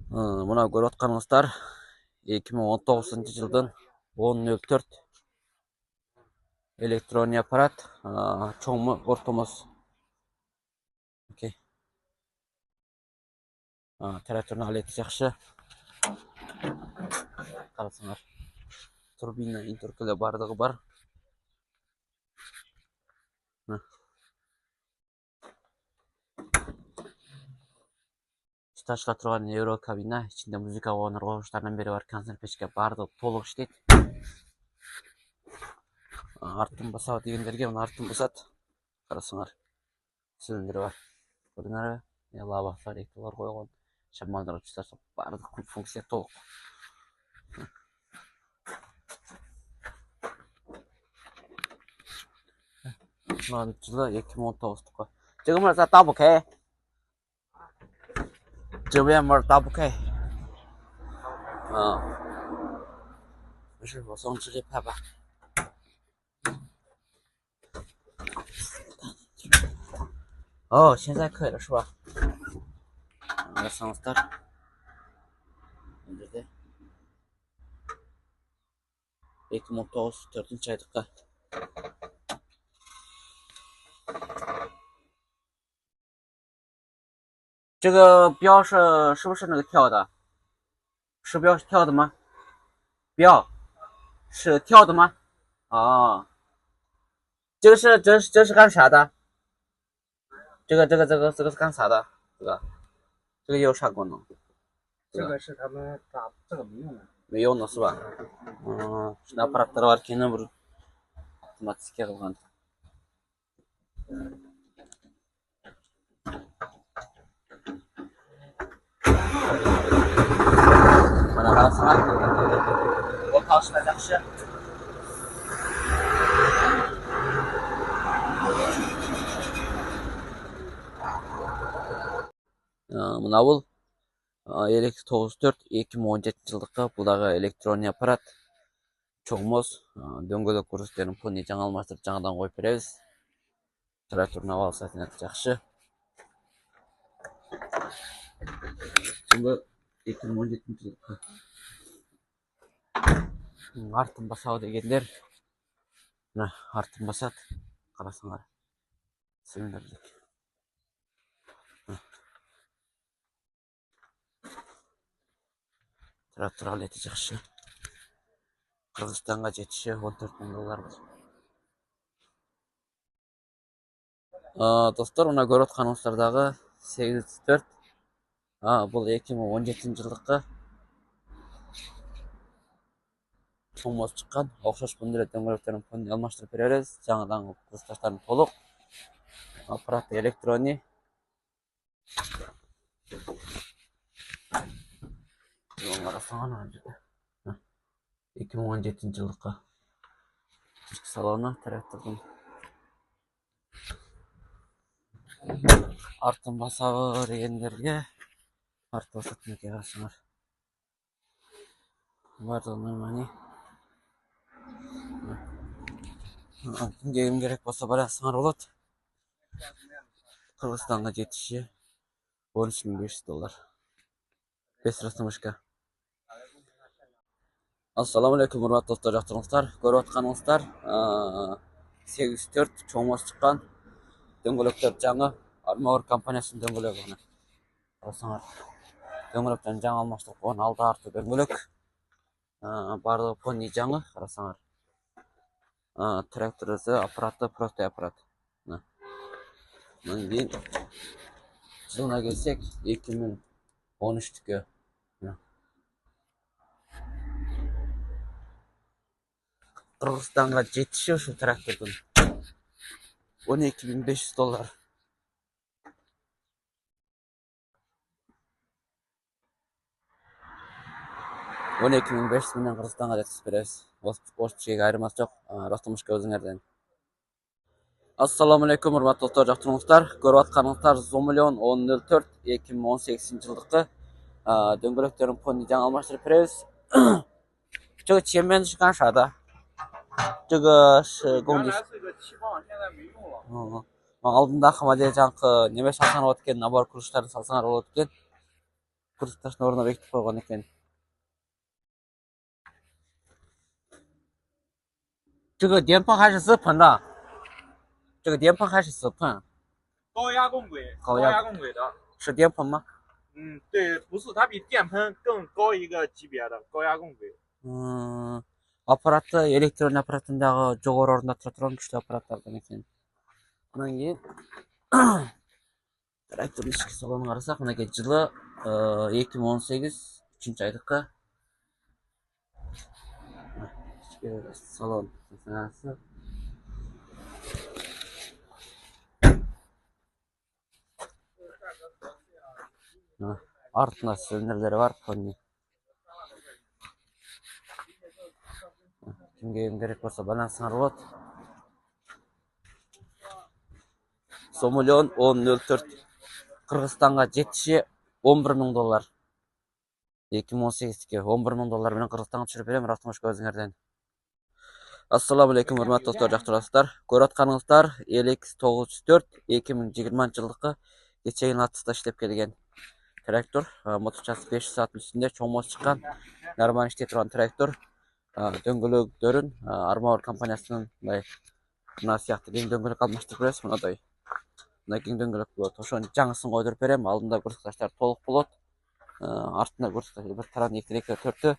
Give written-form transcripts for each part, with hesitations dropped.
Мына көріп отқаныңыздар 2019 жылдың 10.04 электронный аппарат, чоңмы ортомыз. Окей. Температураны алеті жақшы. Қарасыңар. Турбина интеркелі бардығы бар. Шташқа тұрған евро кабина, ішінде музыка ойнар қойғыштарынан бері бар, концерт пешке бардығы толық іштейді. Артын басау дегендерге мұны артын басады. Қарасыңар. Цилиндері бар. Көрінері, лава бар, ектолар қойған. Шамалдар ұчыстар бардық функция толық. Мынаған жылы 2019-қа. Жығымыр зат табық, Жығымыр табық,是我送直接拍吧。现在可以了是吧？上 start。Önce 2019 4. aydıkka.这个标是不是那个跳的？是标是跳的吗？标是跳的吗？这是干啥的？这个是干啥的？这个有啥功能？这个是他们打这个没用的。没用的是吧？Şimdi aparatlar var kendi bir otomatik yapılgan. Mana qarasana. O'rtoqlar yaxshi. Mına bu 94 2017 жылдыққа бұлдағы электронный аппарат чоңмоз дөңгөлөк курстерин пуни жаңа алмаштырып жаңадан коюп беребиз. Температураны абал саатынаты жакшы. Жылы 2017 жылдыққа. Артын басабы дегендер мына артын басат. Карасаңар. Силиндерлик. Трактор алети жакшы. Кыргызстанга жетиши 14 000 доллар. Достор, мына көрүп атканыңыздардагы 804 бул 2017 жылдыкка чоңмоз чыккан. Окшош мындай дөңгөлөктөрүн алмаштырып беребиз. Жаңадан кызташтарын толук. Аппарат электронный. Қарасаңар 2017 жылдыққа ішкі салоны трактордың артын басабы дегендерге арты басатын екен. Қарасаңар бардығы нормальный. Кімге керек болса барасыңар болады. Кыргызстанга жетиши 13 500 доллар. Без растамышка. Ассаламу алейкум, урматтуу достор, жактырыңыздар. Көрүп атканыңыздар 804 чоңмоз чыккан. Дөңгөлөктөр жаңы Armor компаниясынын дөңгөлөгү. Карасаңар. Дөңгөлөктөрүн жаңы алмаштырып койгон, алды арты дөңгөлөк. Бардыгы пони жаңы, карасаңар. Тракторысы, аппараты, простой аппарат. Мындан кийин жылына келсек 2013-кө. Кыргызстанга жетиши ушул трактордун 12 500 доллар. $12 500 менен Кыргызстанга жеткизип беребиз. Ошчуга айырмасы жок. Растамышка өзүңөрдөн. Ассаламу алейкум, урматтуу достор, жактырыңыздар. Көрүп атканыңыздар Zomelion 1004 2018 жылдыкы дөңгөлөктөрүн пони жаңы алмаштырып беребиз. 这个前面是干啥的？这个是供的。是个气泵，现在没用了。Алдында хамаде жаңкы неме салсаңар болот экен, набор курчтарын салсаңар болот экен. курсташтын ордуна бекитип койгон экен.这个电喷还是死喷的？这个电喷还是死喷？高压共轨，高压共轨的。是电喷吗？对，不是，它比电喷更高一个级别的高压共轨。аппараты электрон аппаратындагы жогору орунда тура турган күчтүү аппараттардан экен. Анан кийин трактордун ички салонун карасак, мынакей жылы 2018 3-айдыкка ички салон санасы. Артында силиндерлери бар, Tony. Kimге керек болса байланысыңар болот. Сомулион 1004 Кыргызстанга жетиши $11,000. 2018-ке $11,000 менен Кыргызстанга түшүрүп берем, автомашка өзүңөрдөн. Ассаламу алейкум, урматтуу достор, жактырасыздар. Көрүп атканыңыздар LX904 2020-жылдыкы кечеги атыста иштеп келген трактор. Моточасы 500 сааттын үстүндө чоң мот чыккан, нормаль иштей турган трактор. Дөңгөлөктөрүн Armor компаниясынын мындай мына сыяктуу кең дөңгөлөк алмаштырып беребиз, мындай. Мына кең дөңгөлөк болот. Ошонун жаңысын койдуруп берем. Алдында курсташтар толук болот. Артында курсташтар бир таран 2-4-тө.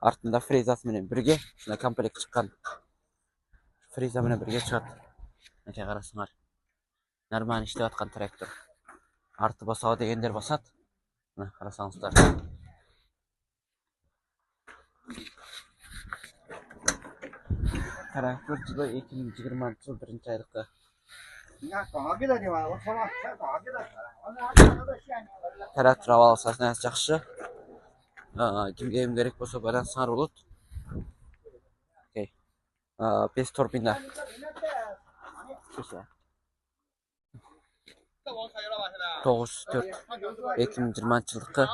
Артында фрезасы менен бирге ушундай комплект чыккан. Фреза менен бирге чыгат. Мына карасыңар. Нормаль иштеп аткан трактор. Арты басабы дегендер басат. Мына карасаңыздар. Трактор жылы 2020-жыл 1-айдыкка. Трактор абалы саснасы жакшы. Кимге керек болсо байланысыңар болот. Окей. 5 турбина. 904 2020-жылдыкы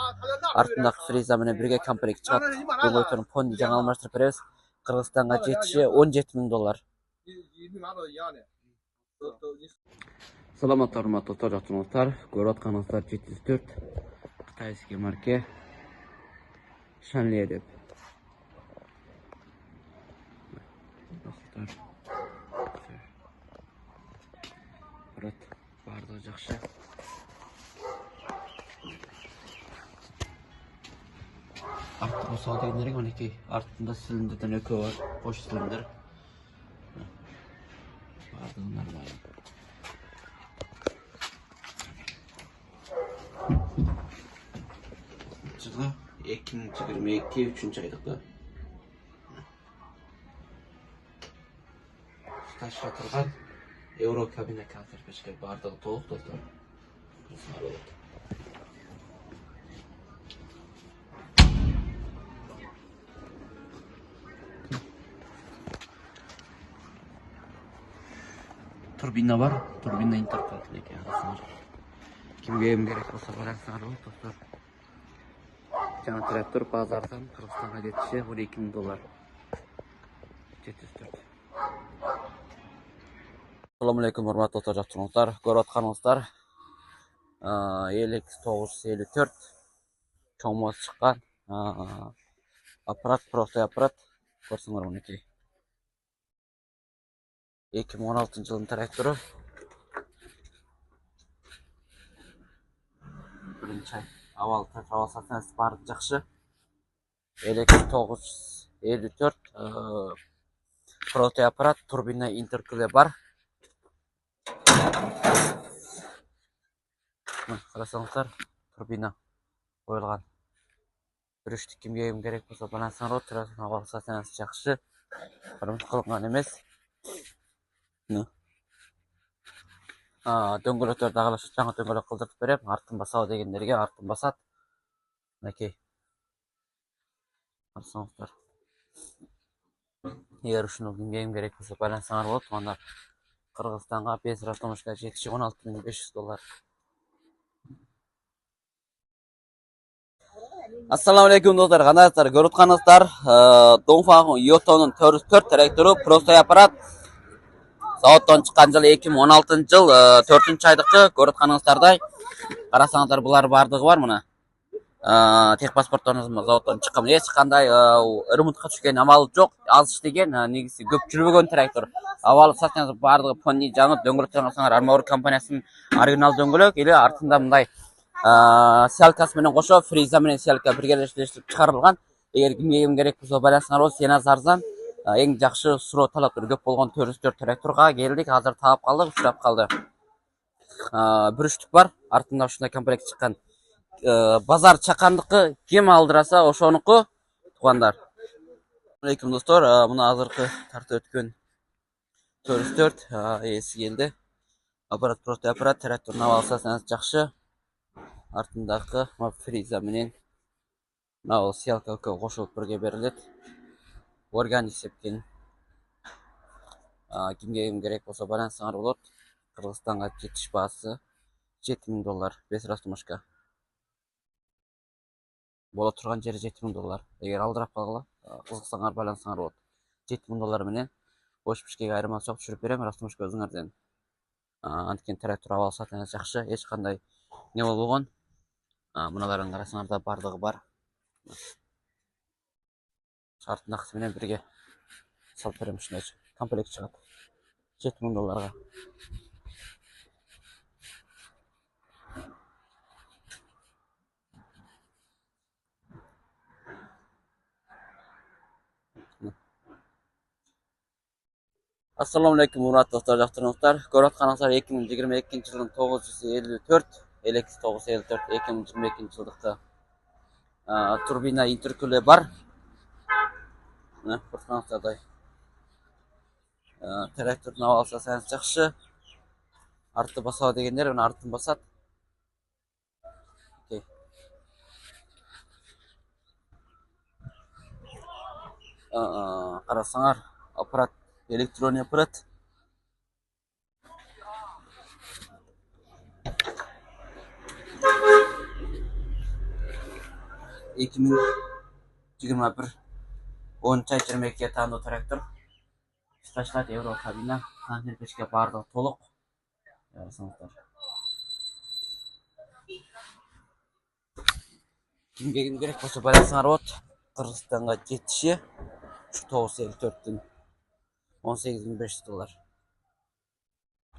артындагы фреза менен бирге комплект чыгат. Дөңгөлөктөрүн Pony жаңы алмаштырып беребиз. Кыргызстанга жетиши $17,000. Саламатсыздар, урматтуу достор, жактырыңыздар. Көрүп атканыңыздар 704 кытайский марке Shanli деп. Бардыгы жакшы. Артта босоо дегендер мінекей. Артында силиндерден экөө бар, бош силиндер. Бардыгы нормально. Жылы 2022 3-айдыкта. Сташа турган Euro кабина концертпешке бардыгы толук достор. Турбина бар, турбина интеркулятор экен. Кимге керек болсо байланысыңар болот достор. Жаңы трактор базардан Кыргызстанга жетиши $12,000. 704. Assalamu alaikum, урматтуу достор, жактырыңыздар. Көрүп атканыңыздар LX954 чоң мот чыккан аппарат, простой аппарат. Көрсөңөр мынакей. 2016-жылдын трактору. Биринчи авал сатынасы бар жакшы. LX954 простой аппарат, турбина интеркуле бар. Карасаңыздар, турбина коюлган. Бүрүштүк кимге керек болсо байланысыңар болот. Авал сатынасы жакшы. Ремонт кылынган эмес. Дөңгөлөктөр дагы жаңы дөңгөлөк кылдырып берем. Артын басабы дегендерге артын басат. Мынакей. Карасаңыздар. Эгер ушуну кимге керек болсо байланысаңар болот. Мына Кыргызстанга бензин автомашка жетиши $16,500. Ассаламу алейкум достор, кандайсыздар? Көрүп атканыңыздар Dongfang Yotto'нун 404 трактору, простой аппарат. Заводдон чыккан жылы 2016-жыл 4-айдыкы. Көрүп атканыңыздардай. Карасаңыздар, булар бардыгы бар мына. техпаспорттарыңыз заводтан шыққан. Ешқандай ремонтқа түскен амалы жоқ. Аз іштеген, негізі көп жүрбеген трактор. Авалы сатсаңыз барлығы понни жаңы дөңгелек жаңасаңар Армауыр компаниясының оригинал дөңгелек или артында мындай сялкасы менен қосып, фреза менен сялка біргелештіріп шығарылған. Егер кімге керек болса байланысыңар болса, сеназ арзан, ең жақсы сұрау талаптары көп болған 404 тракторға келдік. Қазір тауып қалдық, ұшырап қалды. Бір үштік бар, артында ушундай комплект шыққан. Базар чақандықы кем алдыраса ошонуку туғандар. Алейкум достор, мына азыркы тарта өткөн 404 ээси келди. Аппарат просто аппарат, трактордун абалсасаңыз жакшы. Артындагы фреза менен мына сялка кошулуп бирге берилет. Органик сепкен. Кимге керек болсо байлансаңар болот. Кыргызстанга жетиш баасы $7000, 5 растумашка. Бола турган жери $7000. Эгер алдырап калгыла, кызыксаңар байлансаңар болот. $7000 менен Ош Бишкекке айырмасы жок, түшүрүп берем, растумашка өзүңөрдөн. Анткени трактор абал сатыңыз жакшы, эч кандай не болбогон. Мыналарын карасаңар да бардыгы бар. Артындагысы менен бирге салып берем, ушундай комплект чыгат. $7000. Assalamu alaikum урматтуу достор, жактырыңыздар. Көрүп атканыңыздар 2022 жылдын 954, электр 954, 2022 жылдыкта турбина интеркуле бар. Мына көрсөңүздардай. Трактордун абалы саңыз жакшы. Арты басабы дегендер мына артын басат. Карасаңар, аппарат электронный аппарат. $2021 10-22 тандуу трактор. Сташлат евро кабина, канча бардыгы толук. Кимге керек болсо байлансаңар болот. Кыргызстанга жетиши 954-тün $18.500.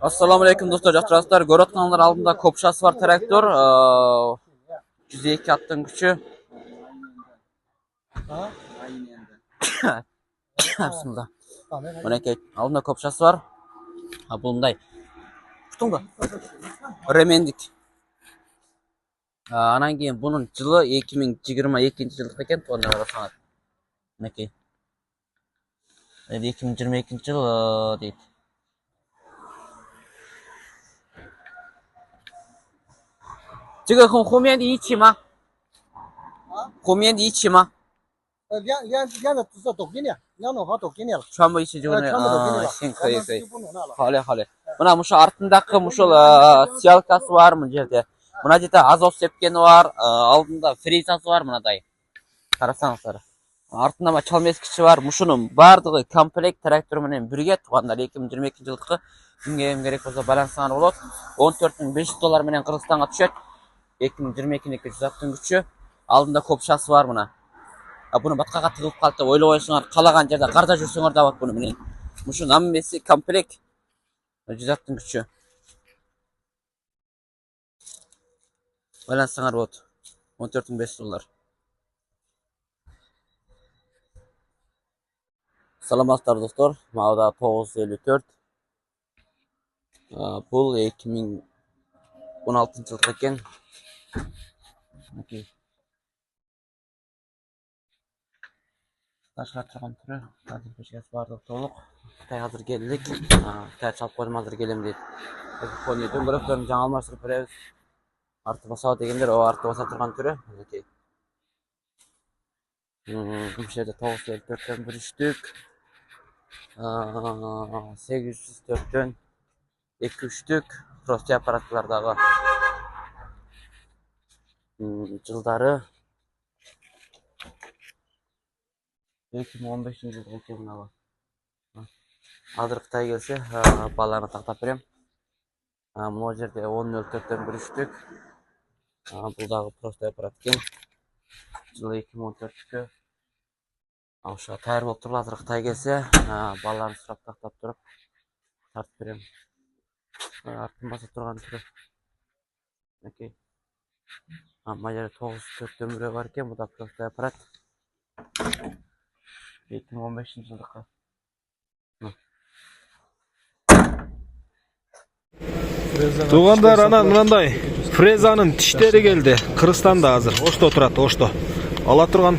Assalamu alaikum dostlar, жактырасыздар. Көрүп атканыңар алдында копшасы бар трактор, 102 аттын күчү. Bismillah. Мынакей алдында копшасы бар. Бул мындай. Куттуңбу? Ремендик. Анан кийин бунун жылы 2022 жылдык экен, туугандар карасаңар. Мынакей. 2022 жыл дейт.这个和后面的一起吗？后面的一起吗？连的只是都给你，两种好都给你了。全部一起就是全部都给你了。行，可以可以。不弄那了。好嘞好嘞。Мына мушу артындагы мушул сялкасы бар мына жерде. Мына жерде азот сепкени бар, алдында фрезасы бар мынадай. Карасаңыздар. Артында ма чалмескичи бар. Мушунун бардыгы комплект трактор менен бирге туугандар 2022 жылдыкы кимге керек болсо байлансаңар болот. $14.500 менен Кыргызстанга түшөт. 2022 жылдын күчү. Алдында копшасы бар мына. Буну баткага тыгылып калды деп ойлобойсуңар, калаган жерде карда жүрсөңөр да болот буну менен. Мушу наммеси комплект. Жүзаттын күчү. Байлансаңар болот. $14.500. Саламатсыздар достор. Мага 954. Бул 2016 жылдык экен. Ташкар чакан түрү, азыр пешкасы бардыгы толук. Азыр келдик. Чалып койдум, азыр келем дейт. Пони дөңгөлөктөрүн жаңы алмаштырып беребиз. Арты басабы дегендер, арты баса турган түрү. Мынакей. Бул жерде 954-төн бир үчтүк. 804-төн 2 үчтүк. Просто аппараттардагы жылдары 2015 жылдык экен мына. Азыр Кытай келсе, баланы тактап берем. Мына жерде 1004-төн 1 үчтүк. Бул дагы просто аппарат экен. жылы 2014-кө. Ошо тайыр болуп туруп азыр Кытай келсе, балаларын сурап тактап туруп тартып берем. Артын баса турган түрү. Окей. Мына 9-4 өмүрө бар экен, бу да простой аппарат. 2015-жылдыкы. Туугандар, анан мындай фрезанын тиштери келди. Кыргызстанда азыр Ошто турат, Ошто. Ала турган